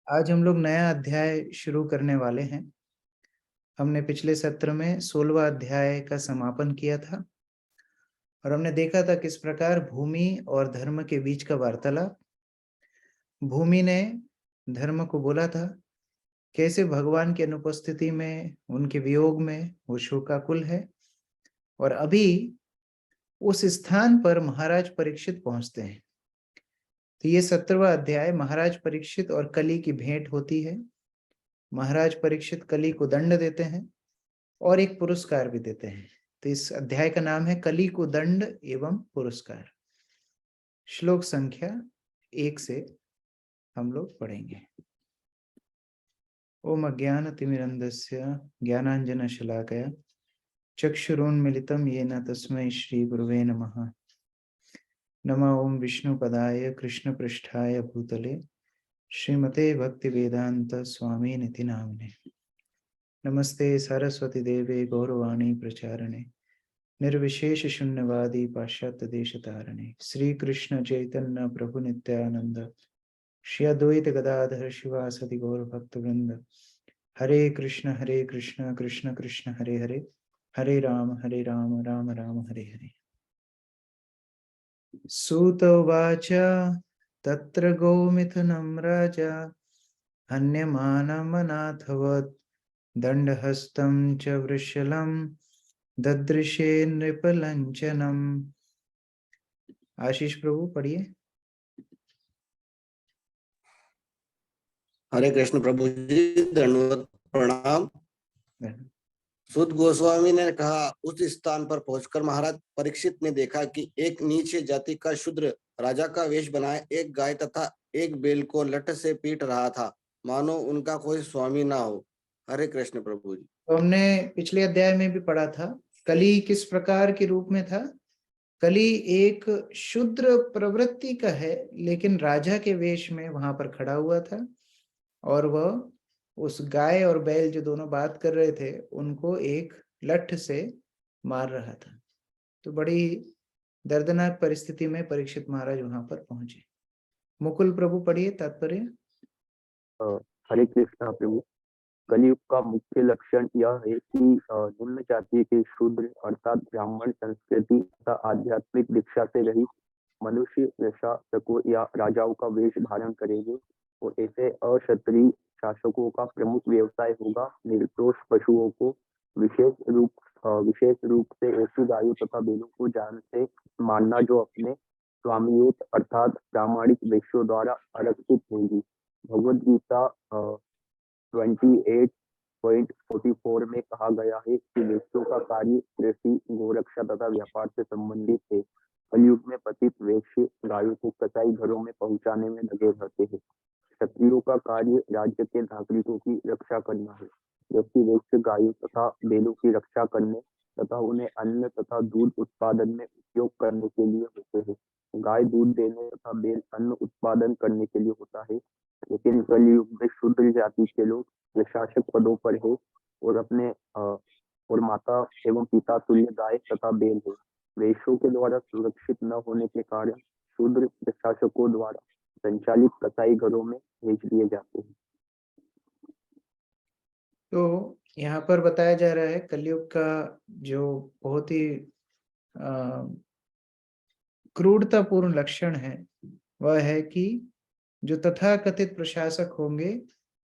आज हम लोग नया अध्याय शुरू करने वाले हैं। हमने पिछले सत्र में 16वां अध्याय का समापन किया था और हमने देखा था किस प्रकार भूमि और धर्म के बीच का वार्तालाप। भूमि ने धर्म को बोला था कैसे भगवान की अनुपस्थिति में, उनके वियोग में वो शोकाकुल है, और अभी उस स्थान पर महाराज परीक्षित पहुंचते हैं। तो ये 17वां अध्याय महाराज परीक्षित और कली की भेंट होती है। महाराज परीक्षित कली को दंड देते हैं और एक पुरस्कार भी देते हैं। तो इस अध्याय का नाम है कली को दंड एवं पुरस्कार। श्लोक संख्या 1 से हम लोग पढ़ेंगे। ओम अज्ञानतिमिरन्धस्य ज्ञानाञ्जनशलाकया चक्षुरुन्मीलितं येन तस्मै श्रीगुरुवे नमः। नमः ओम विष्णुपदाय कृष्णपृष्ठाय भूतले श्रीमते भक्तिवेदांत स्वामिनिति नामिने। नमस्ते सरस्वती देवे गौरवाणी प्रचारणे निर्विशेष शून्यवादी पाश्चात्य देश तारणे। श्री कृष्ण चैतन्य प्रभु नित्यानंद श्री अद्वैत गदाधर शिवासदि गौर भक्त वृंद। हरे कृष्ण कृष्ण कृष्ण हरे हरे, हरे राम राम राम हरे हरे। सूत उवाच तत्र गोमिथुनं राजा हन्यमानमनाथवत् दंडहस्तं च वृषलं ददृशे नृपलंचनम। आशीष प्रभु पढ़िए। हरे कृष्ण प्रभु जी, दंडवत प्रणाम। सूत गोस्वामी ने कहा, उस स्थान पर पहुंचकर महाराज परीक्षित ने देखा कि एक नीच जाति का शूद्र राजा का वेश बनाए एक गाय तथा एक बैल को लठ से पीट रहा था, मानो उनका कोई स्वामी ना हो। हरे कृष्ण प्रभु जी। तो हमने पिछले अध्याय में भी पढ़ा था कली किस प्रकार के रूप में था। कली एक शूद्र प्रवृत्ति का है, लेकिन राजा के वेश में वहां पर खड़ा हुआ था और वह उस गाय और बैल जो दोनों बात कर रहे थे उनको एक लठ से मार रहा था। तो बड़ी दर्दनाक परिस्थिति में परीक्षित महाराज वहां पर पहुंचे। मुकुल प्रभु पढ़िए तात्पर्य। हरे कृष्णा प्रभु। कलयुग का मुख्य लक्षण यह है कि निम्न जाति के शूद्र अर्थात ब्राह्मण संस्कृति तथा आध्यात्मिक दीक्षा से रहित मनुष्य शासकों या राजाओं का वेश धारण करेंगे और ऐसे अक्षत्रिय शासकों का प्रमुख व्यवसाय होगा निर्दोष पशुओं को विशेष रूप से ऐसी गायों तथा बैलों को जान से मारना जो अपने स्वामियों अर्थात प्रामाणिक वैश्यों द्वारा आरक्षित होंगी। भगवद गीता 28.44 में कहा गया है कि वैश्यों का कार्य कृषि, गोरक्षा तथा व्यापार से संबंधित है। कलयुग में पतित वैश्य गायों को कसाई घरों में पहुंचाने में लगे रहते हैं। क्षत्रियों का कार्य राज्य के नागरिकों की रक्षा करना है, जबकि वैश्य गायों तथा बैलों की रक्षा करने तथा उन्हें अन्न तथा दूध उत्पादन में उपयोग करने के लिए होते हैं। गाय दूध देने तथा बैल अन्न उत्पादन करने के लिए होता है। लेकिन कलयुग में शूद्र जाति के लोग प्रशासक पदों पर है और अपने और माता एवं पिता तुल्य गाय तथा बैल है। वैश्यों के द्वारा सुरक्षित न होने के कारण शूद्र प्रशासकों द्वारा संचालित कसाई घरों में भेज दिए जाते हैं। तो यहाँ पर बताया जा रहा है कलयुग का जो बहुत ही क्रूरतापूर्ण लक्षण है वह है कि जो तथाकथित प्रशासक होंगे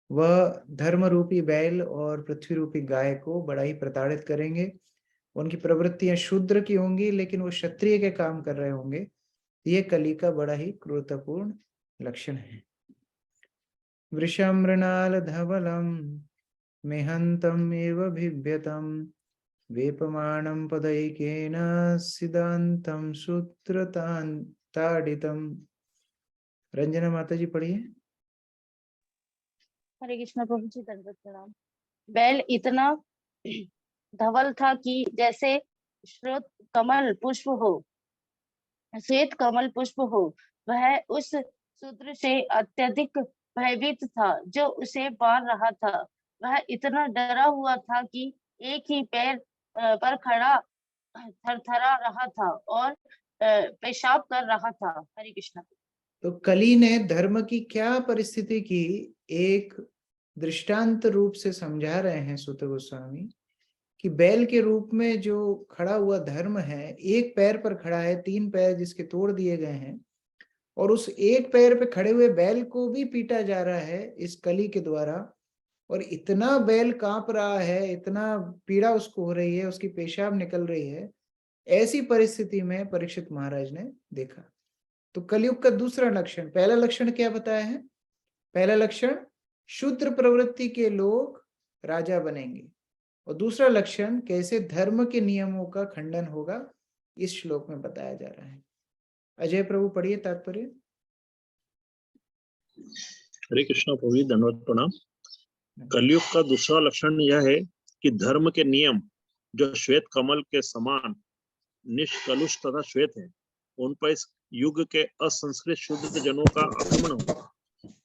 वह धर्म रूपी बैल और पृथ्वी रूपी गाय को बड़ा ही प्रताड़ित करेंगे। उनकी प्रवृत्तियां शूद्र की होंगी, लेकिन वो क्षत्रिय के काम कर रहे होंगे। ये कली का बड़ा ही क्रूरतापूर्ण लक्षण है। वृषमृणाल धवलम मेहंतम एव भिव्यतम वेपमाणं पदैकेन सिद्धांतम सूत्रताडितम। रंजना माता जी पढ़िए। हरे कृष्ण प्रभु जी, दंडवत प्रणाम। बैल इतना धवल था कि जैसे श्वेत कमल पुष्प हो। वह उस शूद्र से अत्यधिक भयभीत था जो उसे मार रहा था। वह इतना डरा हुआ था कि एक ही पैर पर खड़ा थरथरा रहा था और पेशाब कर रहा था। हरे कृष्ण। तो कली ने धर्म की क्या परिस्थिति की एक दृष्टांत रूप से समझा रहे हैं सूत गोस्वामी कि बैल के रूप में जो खड़ा हुआ धर्म है, एक पैर पर खड़ा है, 3 पैर जिसके तोड़ दिए गए हैं, और उस एक पैर पे खड़े हुए बैल को भी पीटा जा रहा है इस कली के द्वारा, और इतना बैल कांप रहा है, इतना पीड़ा उसको हो रही है, उसकी पेशाब निकल रही है। ऐसी परिस्थिति में परीक्षित महाराज ने देखा। तो कलयुग का दूसरा लक्षण, पहला लक्षण क्या बताया है? पहला लक्षण शूद्र प्रवृत्ति के लोग राजा बनेंगे, और दूसरा लक्षण कैसे धर्म के नियमों का खंडन होगा, इस श्लोक में बताया जा रहा है। अजय प्रभु पढ़िए तात्पर्य। हरे कृष्णा प्रभु जी, धन्यवाद प्रणाम। कलयुग का दूसरा लक्षण यह है कि धर्म के नियम जो श्वेत कमल के समान निष्कलुष तथा श्वेत है, उन पर इस युग के असंस्कृत शूद्र जनों का आक्रमण होगा।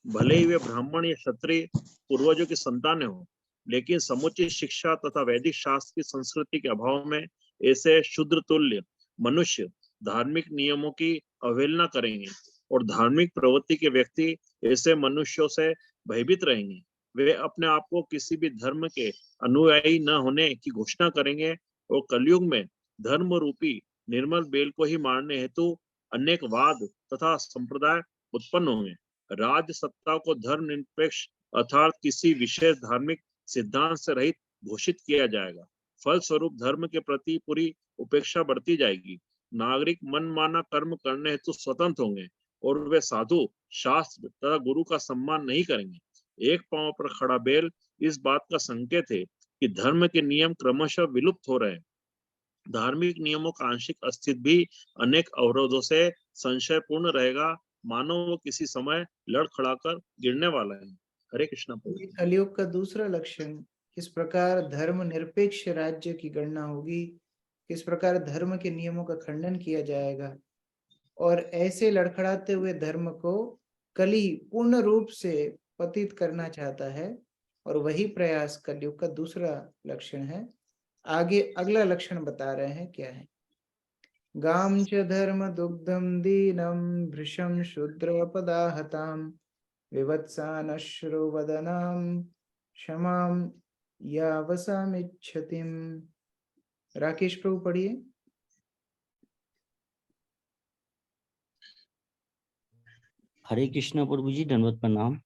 भले ही वे ब्राह्मण या क्षत्रिय पूर्वजों की संतान हो, लेकिन समुचित शिक्षा तथा वैदिक शास्त्र की संस्कृति के अभाव में ऐसे शूद्र तुल्य मनुष्य धार्मिक नियमों की अवहेलना करेंगे, और धार्मिक प्रवृत्ति के व्यक्ति ऐसे मनुष्यों से भयभीत रहेंगे। वे अपने आप को किसी भी धर्म के अनुयायी न होने की घोषणा करेंगे, और कलयुग में धर्म रूपी निर्मल बेल को ही मारने हेतु अनेक वाद तथा संप्रदाय उत्पन्न होंगे। राज सत्ता को धर्म निरपेक्ष अर्थात किसी विशेष धार्मिक सिद्धांत से रहित घोषित किया जाएगा। फलस्वरूप धर्म के प्रति पूरी उपेक्षा बढ़ती जाएगी। नागरिक मनमाना कर्म करने हेतु स्वतंत्र होंगे, और वे साधु शास्त्र तथा गुरु का सम्मान नहीं करेंगे। एक पांव पर खड़ा बैल इस बात का संकेत है कि धर्म के नियम क्रमशः विलुप्त हो रहे हैं। धार्मिक नियमों का आंशिक अस्तित्व भी अनेक अवरोधों से संशयपूर्ण रहेगा, मानो वो किसी समय लड़खड़ाकर गिरने वाला है। हरे कृष्णा प्रभु। कलयुग का दूसरा लक्षण, किस प्रकार धर्म निरपेक्ष राज्य की गणना होगी, किस प्रकार धर्म के नियमों का खंडन किया जाएगा, और ऐसे लड़खड़ाते हुए धर्म को कली पूर्ण रूप से पतित करना चाहता है, और वही प्रयास कलयुग का दूसरा लक्षण है। आगे अगला लक्षण बता रहे हैं क्या है। गाम च धर्म दुग्धम दीनम भृशम शूद्र पदाहताम विवत्सान अश्रुवदनाम क्षमाम यावसामिच्छतिम। राकेश प्रभु पढ़िए। हरे कृष्णा प्रभु जी, धन्यवाद प्रणाम।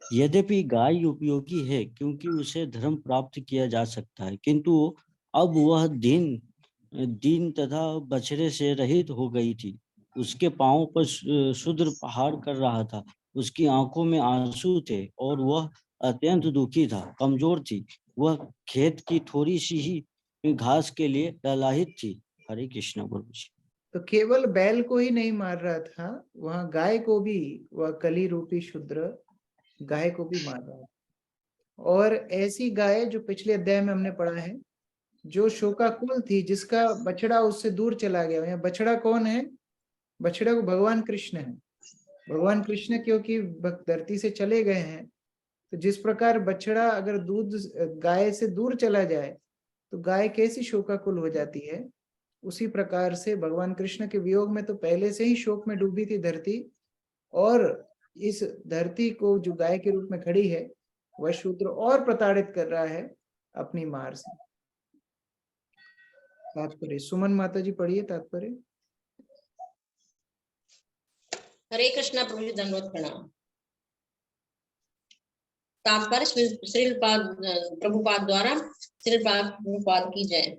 यद्यपि गाय उपयोगी है क्योंकि उसे धर्म प्राप्त किया जा सकता है, किंतु अब वह दीन तथा बछड़े से रहित हो गई थी। उसके पांव पर शूद्र पहाड़ कर रहा था, उसकी आंखों में आंसू थे और वह अत्यंत दुखी था, कमजोर थी। वह खेत की थोड़ी सी ही घास के लिए ललाहित थी। हरे कृष्णा प्रभु जी। तो केवल बैल को ही नहीं मार रहा था, वहां गाय को भी, वह कली रूपी शूद्र गाय को भी मार रहा था। और ऐसी गाय जो पिछले अध्याय में हमने पढ़ा है, जो शोकाकुल थी, जिसका बछड़ा उससे दूर चला गया। यहाँ बछड़ा कौन है? बछड़ा को भगवान कृष्ण है। भगवान कृष्ण क्योंकि धरती से चले गए हैं, तो जिस प्रकार बछड़ा अगर दूध गाय से दूर चला जाए तो गाय कैसी शोकाकुल हो जाती है, उसी प्रकार से भगवान कृष्ण के वियोग में तो पहले से ही शोक में डूबी थी धरती, और इस धरती को जो गाय के रूप में खड़ी है, वह शूद्र और प्रताड़ित कर रहा है अपनी मार से। तात्पर्य सुमन माता जी पढ़िए तात्पर्य। हरे कृष्णा प्रभु जी, धन्यवाद प्रणाम। तात्पर्य श्रीपाद प्रभुपाद द्वारा, श्रीपाद प्रभुपाद की जय।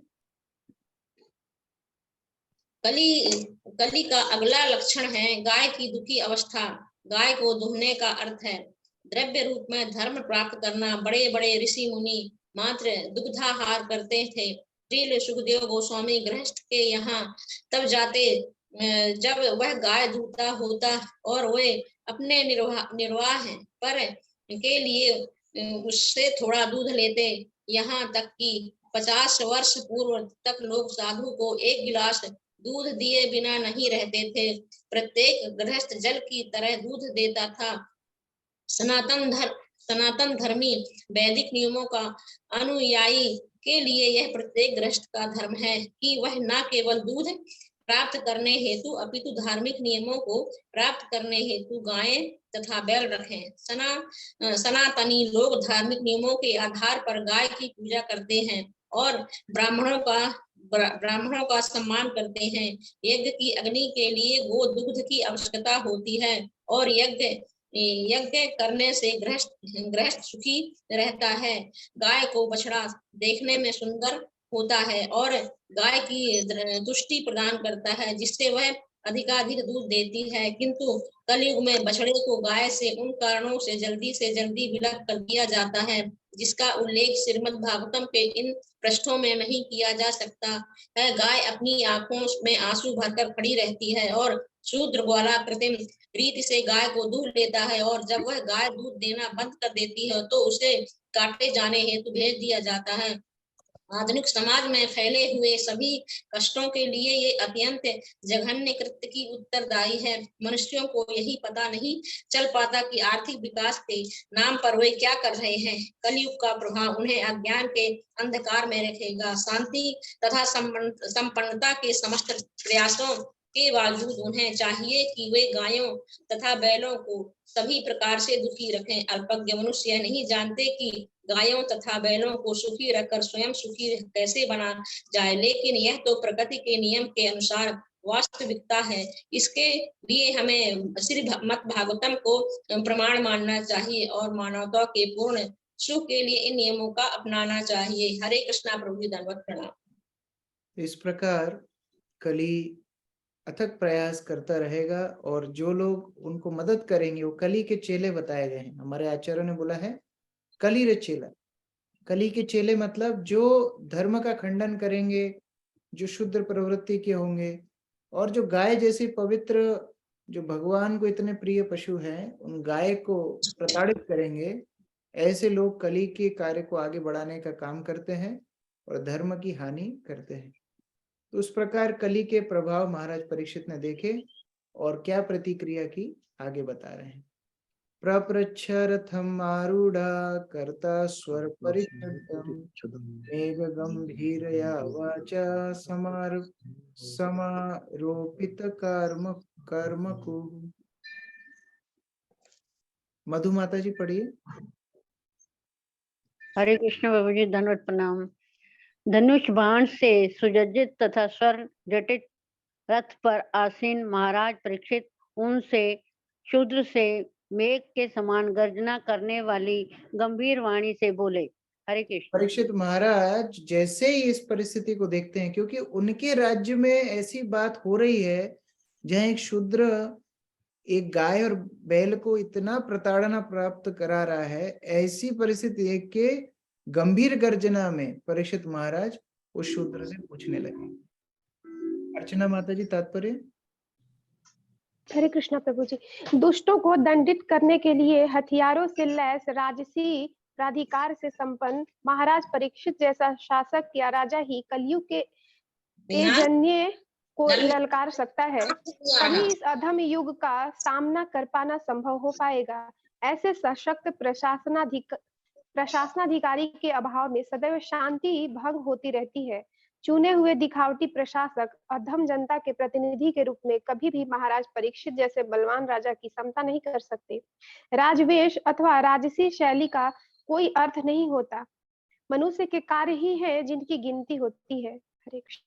कली का अगला लक्षण है गाय की दुखी अवस्था। गाय को दुहने का अर्थ है द्रव्य रूप में धर्म प्राप्त करना। बड़े बड़े ऋषि मुनि मात्र दुग्धाहार करते थे। श्रील सुखदेव गोस्वामी गृहस्थ के यहाँ तब जाते जब वह गाय दूहता होता और वे अपने निर्वाह पर के लिए उससे थोड़ा दूध लेते। यहाँ तक कि 50 वर्ष पूर्व तक लोग साधु को 1 गिलास दूध दिए बिना नहीं रहते थे। प्रत्येक गृहस्थ जल की तरह दूध देता था। सनातन धर्मी वैदिक नियमों का अनुयायी के लिए यह प्रत्येक गृहस्थ का धर्म है कि वह न केवल दूध प्राप्त करने हेतु अपितु धार्मिक नियमों को प्राप्त करने हेतु गायें तथा बैल रखें। सनातनी लोग धार्मिक नियमों के आधार पर गाय की पूजा करते हैं और ब्राह्मणों का सम्मान करते हैं। यज्ञ की अग्नि के लिए गो दुग्ध की आवश्यकता होती है और यज्ञ करने से गृहस्थ सुखी रहता है। गाय को बछड़ा देखने में सुंदर होता है और गाय की तुष्टि प्रदान करता है, जिससे वह अधिकाधिक दूध देती है, किंतु कलयुग में बछड़े को गाय से उन कारणों से जल्दी विलग कर दिया जाता है जिसका उल्लेख श्रीमद् भागवतम के इन पृष्ठों में नहीं किया जा सकता है। गाय अपनी आंखों में आंसू भरकर खड़ी रहती है और शूद्र ग्वाला कृत्रिम रीति से गाय को दूध लेता है और जब वह गाय दूध देना बंद कर देती है तो उसे काटे जाने हेतु भेज दिया जाता है। आधुनिक समाज में फैले हुए सभी कष्टों के लिए ये अत्यंत जघन्य कृत्य की उत्तरदायी है। मनुष्यों को यही पता नहीं चल पाता कि आर्थिक विकास के नाम पर वे क्या कर रहे हैं। कलयुग का प्रभाव उन्हें अज्ञान के अंधकार में रखेगा। शांति तथा संपन्नता के समस्त प्रयासों के बावजूद उन्हें चाहिए कि वे गायों तथा बैलों को सभी प्रकार से दुखी रखें। अल्पज्ञ मनुष्य नहीं जानते कि गायों तथा बैलों को सुखी रखकर स्वयं सुखी कैसे बना जाए, लेकिन यह तो प्रकृति के नियम के अनुसार वास्तविकता है। इसके लिए हमें श्रीमद् भागवतम को प्रमाण मानना चाहिए और मानवता के पूर्ण सुख के लिए इन नियमों का अपनाना चाहिए। हरे कृष्णा प्रभु जी, दंडवत प्रणाम। इस प्रकार कली अथक प्रयास करता रहेगा और जो लोग उनको मदद करेंगे वो कली के चेले बताए गए हैं। हमारे आचार्यों ने बोला है कली रे चेला। कली के चेले मतलब जो धर्म का खंडन करेंगे, जो शुद्ध प्रवृत्ति के होंगे और जो गाय जैसी पवित्र, जो भगवान को इतने प्रिय पशु हैं, उन गाय को प्रताड़ित करेंगे। ऐसे लोग कली के कार्य को आगे बढ़ाने का काम करते हैं और धर्म की हानि करते हैं। तो उस प्रकार कली के प्रभाव महाराज परीक्षित ने देखे और क्या प्रतिक्रिया की आगे बता रहे हैं। प्रपृच्छ रथम आरूढ़ा कर्ता स्वर परिच्छदं मेघ गंभीरया वाचा समारोपित कर्मकु। मधु माता जी पढ़िए। हरे कृष्ण बाबू जी, धन्यवाद प्रणाम। धनुष बाण से सुसज्जित तथा स्वर्ण जटित रथ पर आसीन महाराज परीक्षित उनसे शूद्र से मेघ के समान गर्जना करने वाली गंभीर वाणी से बोले। हरे कृष्ण। परीक्षित महाराज जैसे ही इस परिस्थिति को देखते हैं, क्योंकि उनके राज्य में ऐसी बात हो रही है जहाँ एक शूद्र एक गाय और बैल को इतना प्रताड़ना प्राप्त करा रहा है, ऐसी परिस्थिति देख के गंभीर गर्जना में परीक्षित महाराज उस शूद्र से पूछने लगे। अर्चना माता जी तात्पर्य। हरे कृष्णा प्रभु जी। दुष्टों को दंडित करने के लिए हथियारों से लैस राजसी प्राधिकार से संपन्न महाराज परीक्षित जैसा शासक या राजा ही कलयुग के जन्य को ललकार सकता है। तभी इस अधम युग का सामना कर पाना संभव हो पाएगा। ऐसे सशक्त प्रशासनाधिकारी के अभाव में सदैव शांति भंग होती रहती है। चुने हुए दिखावटी प्रशासक अधम जनता के प्रतिनिधि के रूप में कभी भी महाराज परीक्षित जैसे बलवान राजा की समता नहीं कर सकते। राजवेश अथवा राजसी शैली का कोई अर्थ नहीं होता। मनुष्य के कार्य ही है जिनकी गिनती होती है। हरे कृष्ण।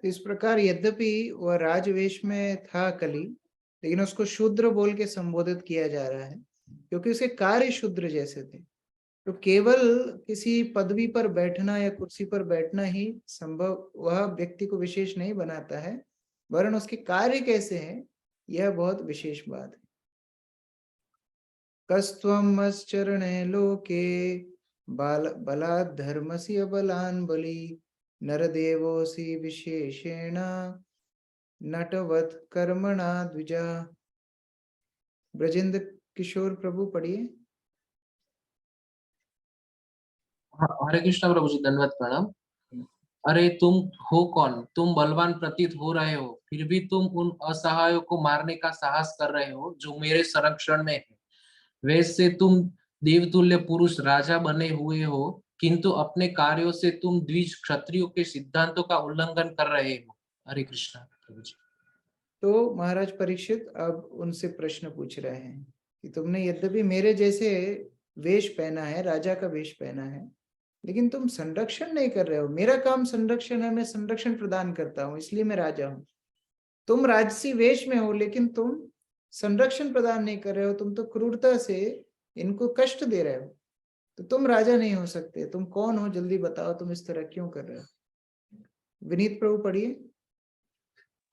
इस प्रकार यद्यपि वह राजवेश में था कली, लेकिन उसको शूद्र बोल के संबोधित किया जा रहा है क्योंकि उसके कार्य शूद्र जैसे थे। तो केवल किसी पदवी पर बैठना या कुर्सी पर बैठना ही संभव वह व्यक्ति को विशेष नहीं बनाता है, वरन उसके कार्य कैसे हैं यह बहुत विशेष बात है। कस्त्वम मश्चरणे लोके बलात् धर्मस्य बलान् बलि नरदेवोऽसि विशेषेण नटवत् कर्मणा द्विजा। ब्रजेंद्र किशोर प्रभु पढ़िए। हरे कृष्ण प्रभु जी, धन्यवाद प्रणाम। अरे तुम हो कौन? तुम बलवान प्रतीत हो रहे हो, फिर भी तुम उन असहायों को मारने का साहस कर रहे हो जो मेरे संरक्षण में है। वैसे तुम देवतुल्य पुरुष राजा बने हुए हो, किंतु अपने कार्यों से तुम द्विज क्षत्रियों के सिद्धांतों का उल्लंघन कर रहे हो। हरे कृष्णा प्रभु जी। तो महाराज परीक्षित अब उनसे प्रश्न पूछ रहे हैं कि तुमने यद्यपि मेरे जैसे वेश पहना है, राजा का वेश पहना है, लेकिन तुम संरक्षण नहीं कर रहे हो। मेरा काम संरक्षण है, मैं संरक्षण प्रदान करता हूँ, इसलिए मैं राजा हूँ। तुम राजसी वेश में हो, लेकिन तुम संरक्षण प्रदान नहीं कर रहे हो, तुम तो क्रूरता से इनको कष्ट दे रहे हो, तो तुम राजा नहीं हो सकते। तुम कौन हो, जल्दी बताओ, तुम इस तरह क्यों कर रहे हो? विनीत प्रभु पढ़िए।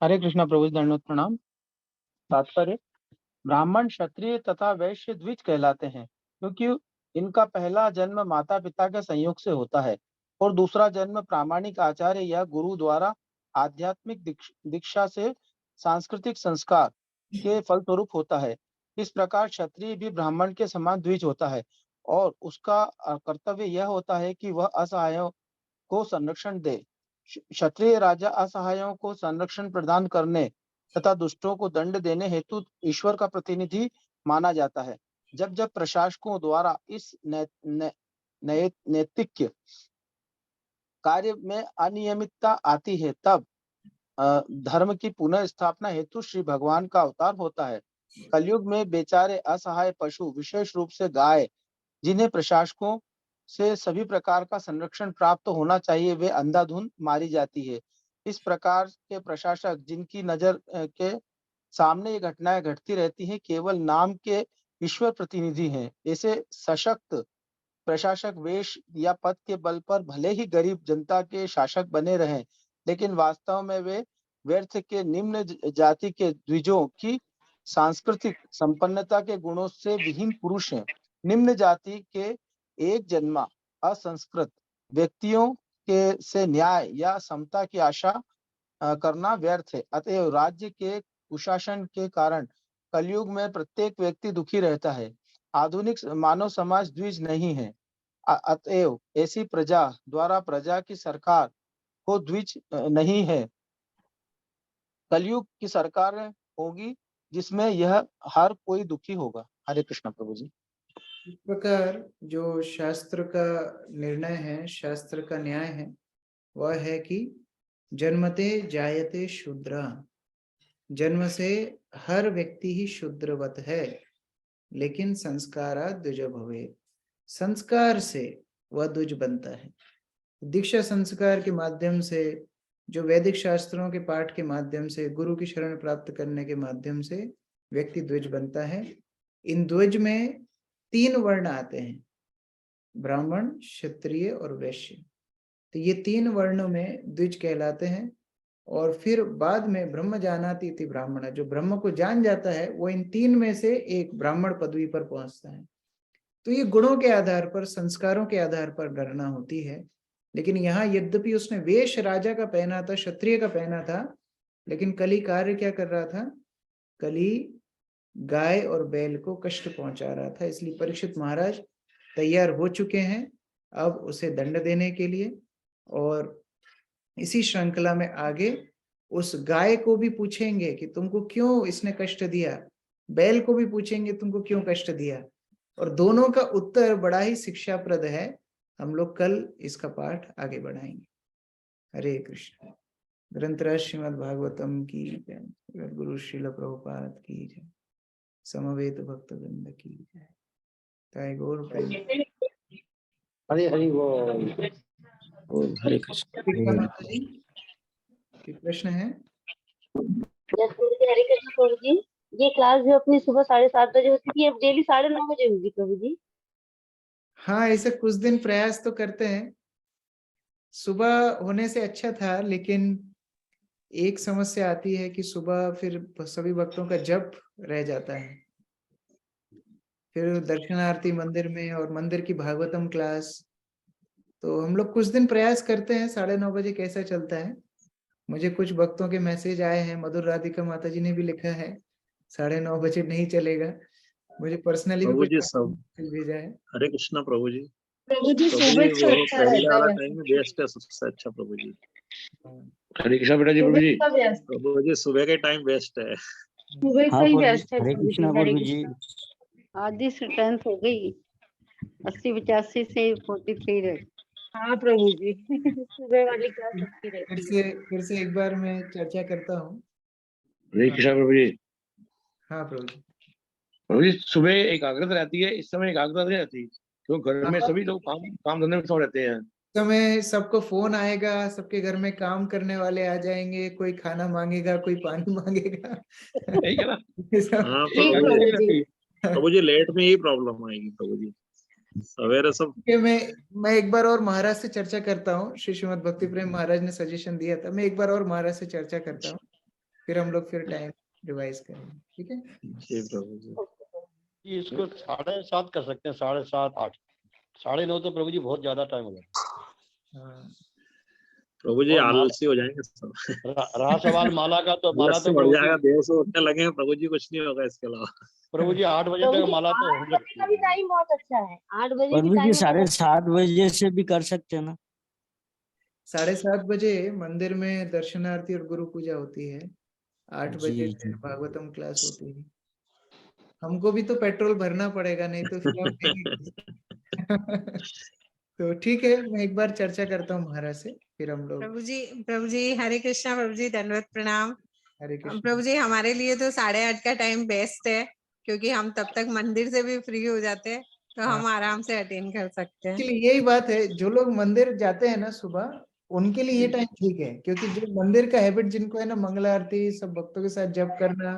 हरे कृष्णा प्रभु जी, दंडवत प्रणाम। तात्पर्य: ब्राह्मण, क्षत्रिय तथा वैश्य द्विज कहलाते हैं, क्योंकि इनका पहला जन्म माता पिता के संयोग से होता है और दूसरा जन्म प्रामाणिक आचार्य या गुरु द्वारा आध्यात्मिक दीक्षा से सांस्कृतिक संस्कार के फलस्वरूप होता है। इस प्रकार क्षत्रिय भी ब्राह्मण के समान द्विज होता है और उसका कर्तव्य यह होता है कि वह असहायों को संरक्षण दे। क्षत्रिय राजा असहायों को संरक्षण प्रदान करने तथा दुष्टों को दंड देने हेतु ईश्वर का प्रतिनिधि माना जाता है। जब जब प्रशासकों द्वारा इस नैतिक कार्य में अनियमितता आती है, तब धर्म की पुनः स्थापना हेतु श्री भगवान का अवतार होता है। कलयुग में बेचारे असहाय पशु, विशेष रूप से गाय, जिन्हें प्रशासकों से सभी प्रकार का संरक्षण प्राप्त होना चाहिए, वे अंधाधुंध मारी जाती है। इस प्रकार के प्रशासक, जिनकी नजर के सामने ये घटनाएं घटती रहती हैं, केवल नाम के ईश्वर प्रतिनिधि हैं। ऐसे सशक्त प्रशासक वेश या पद के बल पर भले ही गरीब जनता के शासक बने रहें, लेकिन वास्तव में वे व्यर्थ के निम्न जाति के द्विजों की सांस्कृतिक संपन्नता के गुणों से विहीन पुरुष हैं। निम्न जाति के एक जन्मा असंस्कृत व्यक्तियों के से न्याय या समता की आशा करना व्यर्थ है। अतएव राज्य के कुशासन के कारण कलयुग में प्रत्येक व्यक्ति दुखी रहता है। आधुनिक मानव समाज द्विज नहीं है। अतएव ऐसी प्रजा द्वारा प्रजा की सरकार को द्विज नहीं है। कलयुग की सरकार होगी जिसमें यह हर कोई दुखी होगा। हरे कृष्ण प्रभु जी। इस प्रकार जो शास्त्र का निर्णय है, शास्त्र का न्याय है, वह है कि जन्मते जायते शूद्र। जन्म से हर व्यक्ति ही शूद्रवत है, लेकिन संस्कारा द्विज भवेत्। संस्कार से वह द्विज बनता है। दीक्षा संस्कार के माध्यम से, जो वैदिक शास्त्रों के पाठ के माध्यम से, गुरु की शरण प्राप्त करने के माध्यम से व्यक्ति द्विज बनता है। इन द्विज में 3 वर्ण आते हैं, ब्राह्मण, क्षत्रिय और वैश्य। तो ये 3 वर्णों में द्विज कहलाते हैं। और फिर बाद में ब्रह्म जानाति इति ब्राह्मण, जो ब्रह्म को जान जाता है, वो इन 3 में से एक ब्राह्मण पदवी पर पहुंचता है। तो ये गुणों के आधार पर, संस्कारों के आधार पर गणना होती है। लेकिन यहाँ यद्यपि उसने वेश राजा का पहना था, क्षत्रिय का पहना था, लेकिन कली कार्य क्या कर रहा था? कली गाय और बैल को कष्ट पहुंचा रहा था। इसलिए परीक्षित महाराज तैयार हो चुके हैं अब उसे दंड देने के लिए। और इसी श्रृंखला में आगे उस गाय को भी पूछेंगे कि तुमको क्यों इसने कष्ट दिया, बैल को भी पूछेंगे तुमको क्यों कष्ट दिया, और दोनों का उत्तर बड़ा ही शिक्षाप्रद है। हम लोग कल इसका पाठ आगे बढ़ाएंगे। हरे कृष्ण। ग्रंथराज श्रीमद् भागवतम की जय, गुरु श्रील प्रभुपाद की जय, समवेत भक्तवृंद की जय। ताई गौर प्रेम। हरि हरि बोल। हरे कृष्ण। माता जी की प्रश्न है? हरे कृष्ण प्रभु जी। ये क्लास जो अपनी सुबह 7:30 बजे होती थी, अब डेली 9:30 बजे होगी प्रभु जी? हाँ, ऐसे कुछ दिन प्रयास तो करते हैं। सुबह होने से अच्छा था, लेकिन एक समस्या आती है कि सुबह फिर सभी भक्तों का जप रह जाता है, फिर दर्शनार्थी मंदिर में और मंदिर की भागवतम क्लास। तो हम लोग कुछ दिन प्रयास करते हैं 9:30 बजे कैसा चलता है। मुझे कुछ भक्तों के मैसेज आए हैं, मधुर राधिका माता जी ने भी लिखा है 9:30 बजे नहीं चलेगा। मुझे पर्सनली भी प्रभु जी कुछ सब मैसेज भेजा है। हरे कृष्णा प्रभु जी। प्रभु जी प्रभु सुबह जी से वो अच्छा पहले रहता वाला है। टाइम बेस्ट है, सबसे अच्छा प्रभु जी। हरे कृष्णा बेटा जी प्रभु जी। प्रभु जी सुबह के टाइम बेस्ट है। सुबह हाँ से ही प्रभु जी, बेस्ट है हरे प्रभु जी। कृष्णा हरे प्रभु जी। कृष्णा। आधी स्ट्रेंथ हो गई, 80-85 से 43 रहे। हाँ प्रभु जी। सुबह वाली क्लास अच्छी रहती है। फिर से एक बार मैं चर्चा करता हूँ। हरे कृष्णा प्रभु जी। हाँ प्रभु जी। प्रभु जी सुबह एकाग्रता रहती है, इस समय एकाग्रता नहीं रहती, तो घर में हाँ। सभी लोग काम धंधे में सो रहते हैं। समय सबको फोन आएगा, सबके घर में काम करने वाले आ जाएंगे, कोई खाना मांगेगा, कोई पानी मांगेगा। यही है ना। हाँ प्रभु जी लेट में ही प्रॉब्लम आएगी प्रभु जी, सवेरे सब। मैं एक बार और महाराज से चर्चा करता हूँ। श्री श्रीमद भक्ति प्रेम महाराज ने सजेशन दिया था, मैं एक बार और महाराज से चर्चा करता हूँ, फिर हम लोग टाइम रिवाइज करेंगे। ठीक है जी प्रभु जी। इसको 7:30 कर सकते हैं, 7:30 8, 9:30 तो प्रभु जी बहुत ज्यादा टाइम हो जाएगा। प्रभु जी और आलसी हो जाएंगे सब। रहा सवाल माला का, तो माला तो बढ़ प्रभु जाएगा, जी देर से उठने लगे प्रभु जी, कुछ नहीं होगा इसके अलावा। प्रभु जी 8 बजे तक माला तो हो 8 बजे का भी टाइम बहुत अच्छा है। 8 बजे की प्रभु जी टाइम 7:30 बजे से भी कर सकते हैं ना। 7:30 बजे मंदिर में दर्शनार्थी और गुरु पूजा होती है। 8 बजे जी। भागवतम क्लास होती है। हमको भी तो पेट्रोल भरना पड़ेगा, नहीं तो फिर हम देंगे। तो ठीक है, मैं एक बार चर्चा करता हूँ महाराज से, फिर हम लोग। प्रभु जी हरे कृष्णा। प्रभु जी दंडवत प्रणाम। हरे कृष्ण। प्रभु जी हमारे लिए तो 8:30 का टाइम बेस्ट है, क्योंकि हम तब तक मंदिर से भी फ्री हो जाते हैं, तो हम आराम से अटेंड कर सकते हैं। एक्चुअली यही बात है, जो लोग मंदिर जाते हैं ना सुबह, उनके लिए ये टाइम ठीक है, क्योंकि जो मंदिर का हैबिट जिनको है ना, मंगला आरती सब भक्तों के साथ जप करना,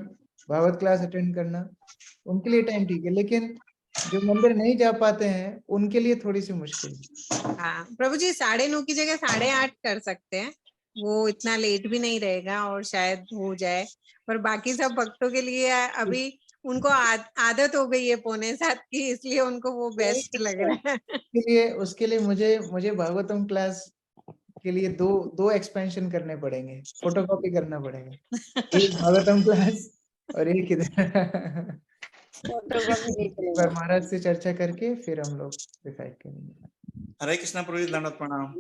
भागवत क्लास अटेंड करना, उनके लिए टाइम ठीक है। लेकिन जो मंदिर नहीं जा पाते हैं उनके लिए थोड़ी सी मुश्किल है। हाँ प्रभु जी 9:30 की जगह 8:30 कर सकते हैं, वो इतना लेट भी नहीं रहेगा और शायद हो जाए। पर बाकी सब भक्तों के लिए अभी उनको आदत हो गई है 6:45 की, इसलिए उनको वो बेस्ट लग रहा है। उसके लिए मुझे भागवतम क्लास के लिए दो एक्सपेंशन करने पड़ेंगे, फोटोकॉपी करना पड़ेगा। एक भागवतम क्लास और एक इधर। महाराज से चर्चा करके फिर हम लोग डिसाइड करेंगे। हरे कृष्णा प्रभु जी दंडवत प्रणाम।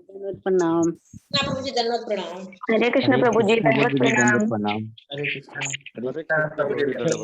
प्रणाम। प्रभु जी दंडवत प्रणाम। हरे कृष्ण प्रभु जी दंडवत प्रणाम। प्रणाम। हरे कृष्ण। हरे कृष्ण प्रभु जी दंडवत